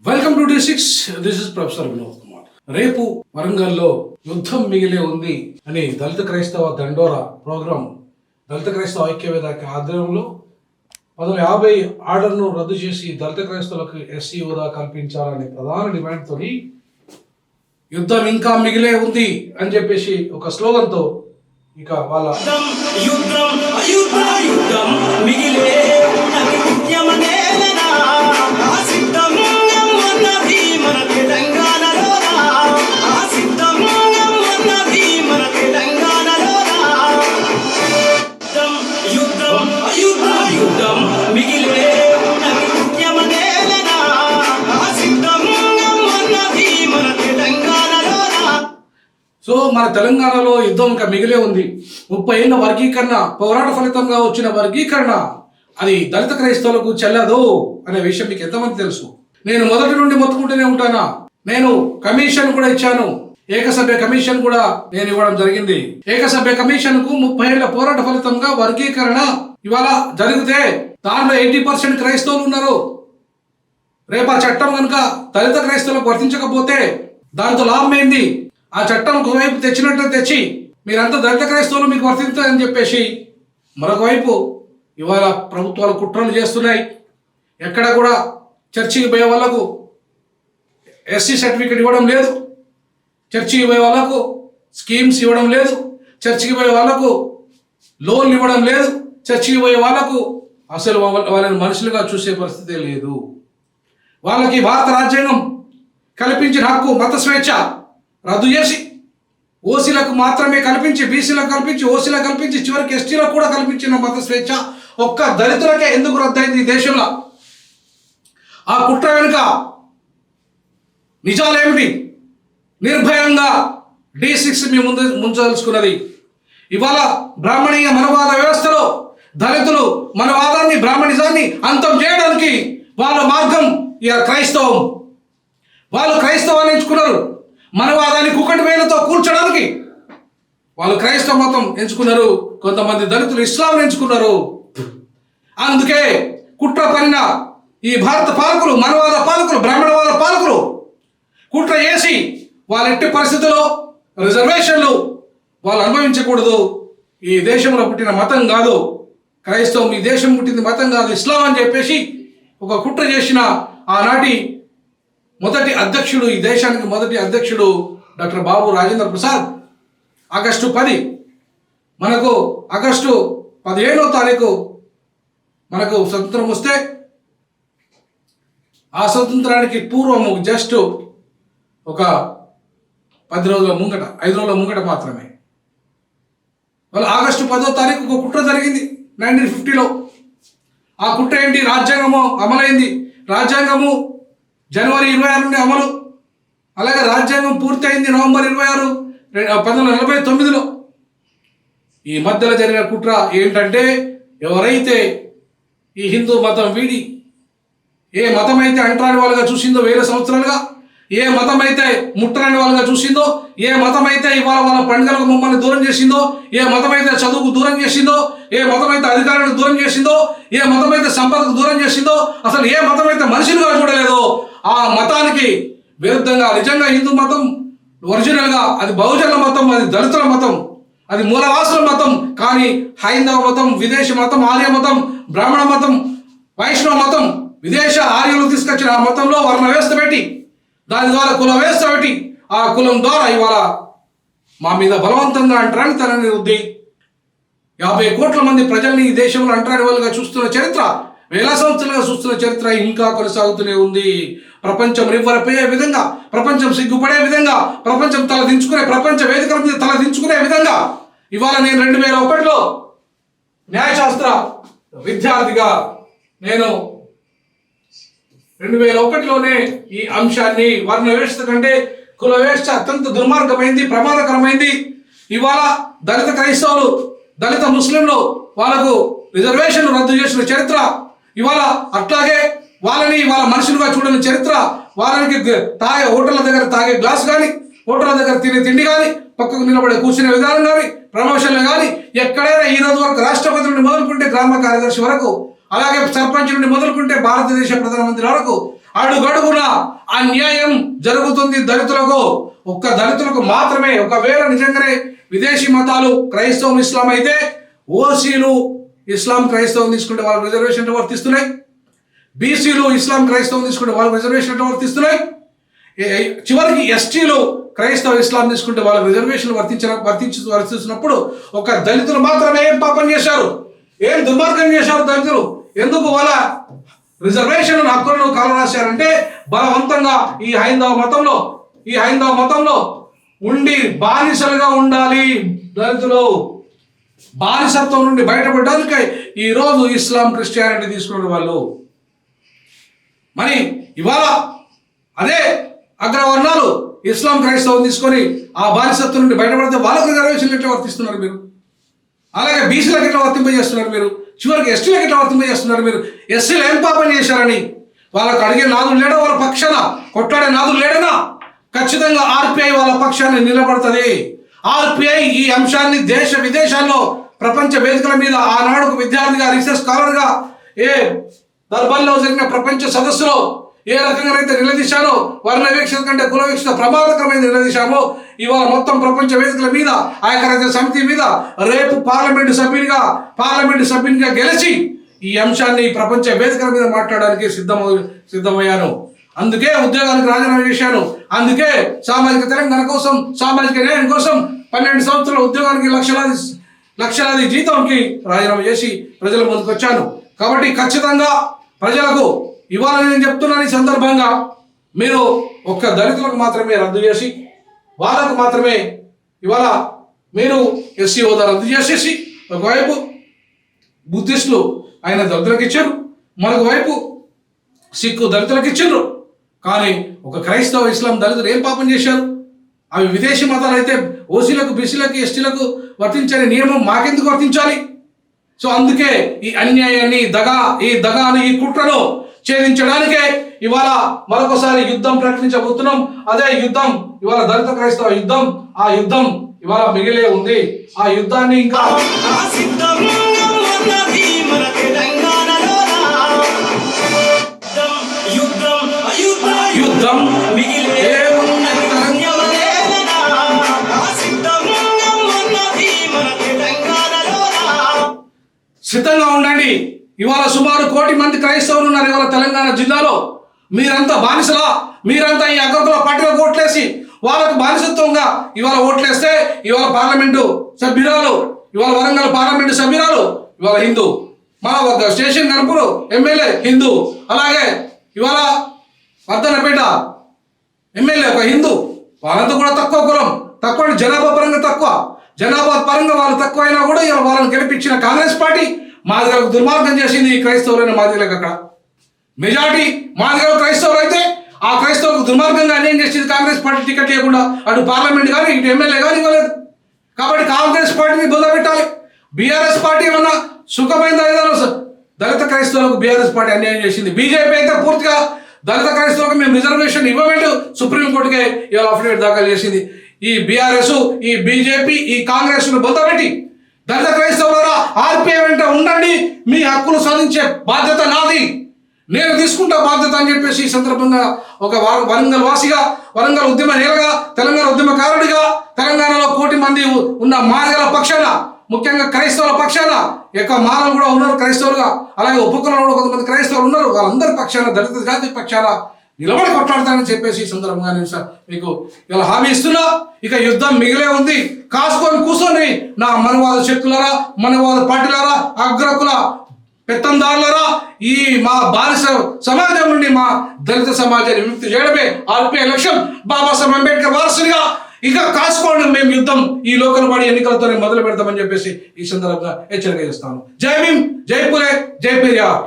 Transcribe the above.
Welcome to D6. This is professor Vinod Kumar. రేపు వరంగల్లో యుద్ధం మిగిలే ఉంది అని దళిత క్రైస్తవ దండోరా ప్రోగ్రాం దళిత క్రైస్తవ ఐక్యవేద ఆధ్వర్యంలో 50 ఆర్డర్ను రద్దు చేసి దళిత క్రైస్తవులకు ఎస్సీ హోదా కల్పించాలనే ప్రధాన డిమాండ్తో యుద్ధం ఇంకా మిగిలే ఉంది అని చెప్పేసి ఒక స్లోగన్తో ఇక వాళ్ళ సో మన తెలంగాణలో యుద్ధం ఇంకా మిగిలే ఉంది. 30 ఏళ్ల వర్గీకరణ పోరాట ఫలితంగా వచ్చిన వర్గీకరణ అది దళిత క్రైస్తవులకు చెల్లదు అనే విషయం మీకు ఎంతమంది తెలుసు? నేను మొదటి నుండి మొత్తుకుంటూనే ఉంటానా. నేను కమిషన్ కూడా ఇచ్చాను, ఏకసభ్య కమిషన్ కూడా నేను ఇవ్వడం జరిగింది. ఏకసభ్య కమిషన్ కు 30 ఏళ్ల పోరాట ఫలితంగా వర్గీకరణ ఇవాళ జరిగితే దాంట్లో 80% క్రైస్తవులు ఉన్నారు. రేపు ఆ చట్టం కనుక దళిత క్రైస్తవులకు వర్తించకపోతే దాంతో లాభం ఏంది? ఆ చట్టం ఒకవైపు తెచ్చినట్టు తెచ్చి మీరంతా దళిత క్రైస్తవులు మీకు వర్తించాలని చెప్పేసి మరొక వైపు ఇవాళ ప్రభుత్వాలు కుట్రలు చేస్తున్నాయి. ఎక్కడ కూడా చర్చికి పోయే వాళ్ళకు ఎస్సీ సర్టిఫికేట్ ఇవ్వడం లేదు, చర్చికి పోయే వాళ్ళకు స్కీమ్స్ ఇవ్వడం లేదు, చర్చికి పోయే వాళ్ళకు లోన్లు ఇవ్వడం లేదు, చర్చికి పోయే వాళ్ళకు అసలు వాళ్ళని మనుషులుగా చూసే పరిస్థితే లేదు. వాళ్ళకి భారత రాజ్యాంగం కల్పించిన హక్కు మత స్వేచ్ఛ రద్దు చేసి ఓసీలకు మాత్రమే కల్పించి, బీసీలకు కల్పించి, ఓసీలకు కల్పించి, చివరికి ఎస్టీలకు కూడా కల్పించిన మత స్వేచ్ఛ ఒక్క దళితులకే ఎందుకు రద్దయింది ఈ దేశంలో? ఆ కుట్ర వెనుక నిజాలేమిటి? నిర్భయంగా D6 మీ ముందు ముంచదలుచుకున్నది. ఇవాళ బ్రాహ్మణీయ మనవాద వ్యవస్థలో దళితులు మనవాదాన్ని, బ్రాహ్మణిజాన్ని అంతం చేయడానికి వాళ్ళ మార్గం ఇక క్రైస్తవం. వాళ్ళు క్రైస్తవాన్ని ఎంచుకున్నారు. మనవాదాన్ని కుక్కటి వేలతో కూర్చడానికి వాళ్ళు క్రైస్తవ మతం ఎంచుకున్నారు. కొంతమంది దళితులు ఇస్లాంని ఎంచుకున్నారు. అందుకే కుట్ర పనిన ఈ భారత పాలకులు, మనవాద పాలకులు, బ్రాహ్మణవాద పాలకులు కుట్ర చేసి వాళ్ళ ఎట్టి పరిస్థితుల్లో రిజర్వేషన్లు వాళ్ళు అనుభవించకూడదు. ఈ దేశంలో పుట్టిన మతం కాదు క్రైస్తవం, ఈ దేశం పుట్టింది మతం కాదు ఇస్లాం అని చెప్పేసి ఒక కుట్ర చేసిన ఆనాటి మొదటి అధ్యక్షుడు, ఈ దేశానికి మొదటి అధ్యక్షుడు డాక్టర్ బాబు రాజేంద్ర ప్రసాద్ ఆగస్టు 10 మనకు ఆగస్టు 15వ తారీఖు మనకు స్వతంత్రం వస్తే ఆ స్వతంత్రానికి పూర్వము జస్ట్ ఒక 10 రోజుల ముంగట, 5 రోజుల ముంగట మాత్రమే వాళ్ళు ఆగస్టు 10వ తారీఖు ఒక కుట్ర జరిగింది 1950లో. ఆ కుట్ర ఏంటి? రాజ్యాంగము అమలైంది. రాజ్యాంగము జనవరి 26 నుండి అమలు. అలాగే రాజ్యాంగం పూర్తి అయింది నవంబర్ 26, 1949లో. ఈ మధ్యలో జరిగిన కుట్ర ఏంటంటే, ఎవరైతే ఈ హిందూ మతం వీడి ఏ మతం అయితే అంటరాని వాళ్ళుగా చూసిందో 1000 సంవత్సరాలుగా, ఏ మతం అయితే ముట్టరాని వాళ్ళుగా చూసిందో, ఏ మతం అయితే ఇవాళ వాళ్ళ పండుగలకు మమ్మల్ని దూరం చేసిందో, ఏ మతం అయితే చదువుకు దూరం చేసిందో, ఏ మతం అయితే అధికారానికి దూరం చేసిందో, ఏ మతం అయితే సంపదకు దూరం చేసిందో, అసలు ఏ మతం అయితే మనుషులుగా చూడలేదో ఆ మతానికి విరుద్ధంగా నిజంగా హిందూ మతం ఒరిజినల్గా అది బహుజనుల మతం, అది దళితుల మతం, అది మూలవాసుల మతం. కానీ హైందవ మతం, విదేశీ మతం, ఆర్య మతం, బ్రాహ్మణ మతం, వైష్ణవ మతం, విదేశ ఆర్యులు తీసుకొచ్చిన ఆ మతంలో వర్ణ వ్యవస్థ పెట్టి, దాని ద్వారా కుల వ్యవస్థ పెట్టి, ఆ కులం ద్వారా ఇవాళ మా మీద బలవంతంగా అంటరానితనాన్ని రుద్ది 50 కోట్ల మంది ప్రజల్ని ఈ దేశంలో అంటరాని వాళ్ళుగా చూస్తున్న చరిత్ర, 1000 సంవత్సరాలుగా చూస్తున్న చరిత్ర ఇంకా కొనసాగుతూనే ఉంది. ప్రపంచం నివ్వరపోయే విధంగా, ప్రపంచం సిగ్గుపడే విధంగా, ప్రపంచం తల దించుకునే, ప్రపంచ వేదికల మీద తల దించుకునే విధంగా ఇవాళ నేను 2001లో న్యాయశాస్త్ర విద్యార్థిగా నేను 2001లోనే ఈ అంశాన్ని వర్ణ వ్యవస్థ కంటే కుల వ్యవస్థ అత్యంత దుర్మార్గమైంది, ప్రమాదకరమైంది. ఇవాళ దళిత క్రైస్తవులు, దళిత ముస్లింలు వాళ్ళకు రిజర్వేషన్లు రద్దు చేసిన చరిత్ర ఇవాళ, అట్లాగే వాళ్ళని వాళ్ళ మనుషులుగా చూడని చరిత్ర, వాళ్ళకి తాగే హోటళ్ళ దగ్గర తాగే గ్లాస్ కానీ, హోటళ్ళ దగ్గర తినే తిండి కానీ, పక్కకు నిలబడే కూర్చునే విధానం కానీ, ప్రమోషన్లు కానీ ఎక్కడైనా ఈ రోజు వరకు రాష్ట్రపతి నుండి మొదలుకుంటే గ్రామ కార్యదర్శి వరకు, అలాగే సర్పంచ్ నుండి మొదలుకుంటే భారతదేశ ప్రధానమంత్రి వరకు అడుగడుగున అన్యాయం జరుగుతుంది దళితులకు. ఒక్క దళితులకు మాత్రమే. ఒకవేళ నిజంగానే విదేశీ మతాలు క్రైస్తవం ఇస్లాం అయితే ఓసీలు ఇస్లాం క్రైస్తవం తీసుకుంటే వాళ్ళకి రిజర్వేషన్లు వర్తిస్తున్నాయి, బీసీలు ఇస్లాం క్రైస్తవం తీసుకుంటే వాళ్ళకి రిజర్వేషన్లు వర్తిస్తున్నాయి, చివరికి ఎస్టీలు క్రైస్తవ ఇస్లాం తీసుకుంటే వాళ్ళకి రిజర్వేషన్లు వర్తిస్తున్నప్పుడు ఒక దళితులు మాత్రమే ఏం పాపం చేశారు, ఏం దుర్మార్గం చేశారు దళితులు? ఎందుకు వాళ్ళ రిజర్వేషన్ హక్కులను కాలరాశారంటే బలవంతంగా ఈ హైందవ మతంలో ఉండి బానిసలుగా ఉండాలి దళితులు. బానిసత్వం నుండి బయటపడడానికి ఈరోజు ఇస్లాం క్రిస్టియానిటీ తీసుకున్న వాళ్ళు. మరి ఇవాళ అదే అగ్రవర్ణాలు ఇస్లాం క్రైస్తవం తీసుకొని ఆ బానిసత్వం నుండి బయటపడితే వాళ్ళకు రిజర్వేషన్లు ఎట్లా వర్తిస్తున్నారు మీరు? అలాగే బీసీలకు ఎట్లా వర్తింపజేస్తున్నారు మీరు? చివరికి ఎస్టీలకు ఎట్లా వర్తింపజేస్తున్నారు మీరు? ఎస్సీలు ఏం పాపం చేశారని వాళ్ళకు అడిగే నాదులు లేడా? వాళ్ళ పక్షాన కొట్లాడే నాదులు లేడనా? ఖచ్చితంగా ఆర్పిఐ వాళ్ళ పక్షాన్ని నిలబడుతుంది. ఆర్పిఐ ఈ అంశాన్ని దేశ విదేశాల్లో ప్రపంచ వేదికల మీద ఆనాడు విద్యార్థిగా రీసెర్చ్ స్కాలర్గా ఏ దర్బార్లో జరిగిన ప్రపంచ సదస్సులో ఏ రకంగా అయితే నిలదీశారో, వర్ణ వీక్షణ కంటే కుల వీక్షణ ప్రమాదకరమైన నిలదీశామో, ఇవాళ మొత్తం ప్రపంచ వేదికల మీద ఐక్యరాజ్య సమితి మీద రేపు పార్లమెంటు సభ్యునిగా గెలిచి ఈ అంశాన్ని ప్రపంచ వేదికల మీద మాట్లాడడానికి సిద్ధమయ్యాను. అందుకే ఉద్యోగానికి రాజీనామా చేశాను. అందుకే సామాజిక తెలంగాణ కోసం, సామాజిక న్యాయం కోసం 12 సంవత్సరాల ఉద్యోగానికి లక్షలాది జీతంకి రాజీనామా చేసి ప్రజల ముందుకు వచ్చాను. కాబట్టి ఖచ్చితంగా ప్రజలకు ఇవాళ నేను చెప్తున్నాను, ఈ సందర్భంగా మీరు ఒక్క దళితులకు మాత్రమే రద్దు చేసి వాళ్ళకు మాత్రమే ఇవాళ మీరు ఎస్సీ హోదా రద్దు చేసేసి ఒకవైపు బుద్ధిస్టులు ఆయన దళితులకు ఇచ్చారు, మరొక వైపు సిక్కు దళితులకు ఇచ్చారు. కానీ ఒక క్రైస్తవ ఇస్లాం దళితులు ఏం పాపం చేశారు? అవి విదేశీ మతాలు అయితే ఓసీలకు, బీసీలకు, ఎస్టీలకు వర్తించని నియమం మాకెందుకు వర్తించాలి? సో అందుకే ఈ అన్యాయాన్ని, ఈ దగాని, ఈ కుట్రను ఛేదించడానికే ఇవాళ మరొకసారి యుద్ధం ప్రకటించబోతున్నాం. అదే యుద్ధం ఇవాళ దళిత క్రైస్తవ యుద్ధం. ఆ యుద్ధం ఇవాళ మిగిలే ఉంది. ఆ యుద్ధాన్ని ఇంకా సిద్ధంగా ఉండండి. ఇవాళ సుమారు 1 కోటి మంది క్రైస్తవులు ఉన్నారు ఇవాళ తెలంగాణ జిల్లాలో. మీరంతా బానిసలా? మీరంతా ఈ అగ్రకుల పార్టీలకు ఓట్లేసి వాళ్ళకు బానిసత్వంగా ఇవాళ ఓట్లేస్తే ఇవాళ పార్లమెంటు సభ్యురాలు, ఇవాళ వరంగల్ పార్లమెంటు సభ్యురాలు ఇవాళ హిందూ, మా స్టేషన్ గణపూర్ ఎమ్మెల్యే హిందూ, అలాగే ఇవాళ వర్ధనపేట ఎమ్మెల్యే ఒక హిందూ. వాళ్ళంతా కూడా తక్కువ కులం, తక్కువ జనాభా పరంగా తక్కువ, జనాభా పరంగా వాళ్ళు తక్కువ అయినా కూడా ఇవాళ వాళ్ళని గెలిపించిన కాంగ్రెస్ పార్టీ మాదిగలకు దుర్మార్గం చేసింది. క్రైస్తవులైన మాదిగలకు అక్కడ మెజార్టీ మాదిగలు క్రైస్తవులు అయితే ఆ క్రైస్తవులకు దుర్మార్గంగా అన్యాయం చేసింది కాంగ్రెస్ పార్టీ. టికెట్ లేకుండా అటు పార్లమెంట్ కానీ ఇటు ఎమ్మెల్యే కానీ ఇవ్వలేదు. కాబట్టి కాంగ్రెస్ పార్టీని బుద్ధపెట్టాలి. బీఆర్ఎస్ పార్టీ ఏమన్నా సుఖమైంది? దళిత క్రైస్తవులకు బీఆర్ఎస్ పార్టీ అన్యాయం చేసింది. బీజేపీ అయితే పూర్తిగా దళిత క్రైస్తవులకు మేము రిజర్వేషన్ ఇవ్వమంటూ సుప్రీంకోర్టుకే ఇవాళ అఫిడవిట్ దాఖలు చేసింది. ఈ బీఆర్ఎస్, ఈ బీజేపీ, ఈ కాంగ్రెస్ ను బొందబెట్టి దళిత క్రైస్తవులారా ఆర్పిఐ వెంట ఉండండి, మీ హక్కులు సాధించే బాధ్యత నాది, నేను తీసుకుంటా బాధ్యత అని చెప్పేసి ఈ సందర్భంగా ఒక వరంగల్ వాసిగా, వరంగల్ ఉద్యమ నేలగా, తెలంగాణ ఉద్యమకారుడిగా, తెలంగాణలో 1 కోటి మంది ఉన్న మాదిగల పక్షాన, ముఖ్యంగా క్రైస్తవుల పక్షాన, మానవులు కూడా ఉన్నారు క్రైస్తవులుగా, అలాగే ఉపకులంలో కూడా కొంతమంది క్రైస్తవులు ఉన్నారు, వాళ్ళందరి పక్షాన, దళిత జాతి పక్షాన నిలబడి కొట్లాడతానని చెప్పేసి ఈ సందర్భంగా నేను మీకు ఇలా హామీ ఇస్తున్నా. ఇక యుద్ధం మిగిలే ఉంది. కాసుకొని కూర్చొని నా మనవాద శక్తులారా, మనవాద పార్టీలారా, అగ్రకుల పెత్తందారులారా, ఈ మా బానిస సమాజం నుండి మా దళిత సమాజాన్ని విముక్తి చేయడమే ఆర్పిఐ లక్ష్యం. బాబాసాహెబ్ అంబేద్కర్ వారసునిగా ఇక కాసుకోండి, మేము యుద్ధం ఈ లోకల్ బాడీ ఎన్నికలతోనే మొదలు పెడతామని చెప్పేసి ఈ సందర్భంగా హెచ్చరిక చేస్తాను. జై భీమ్, జై పులే, జై పెరియార్.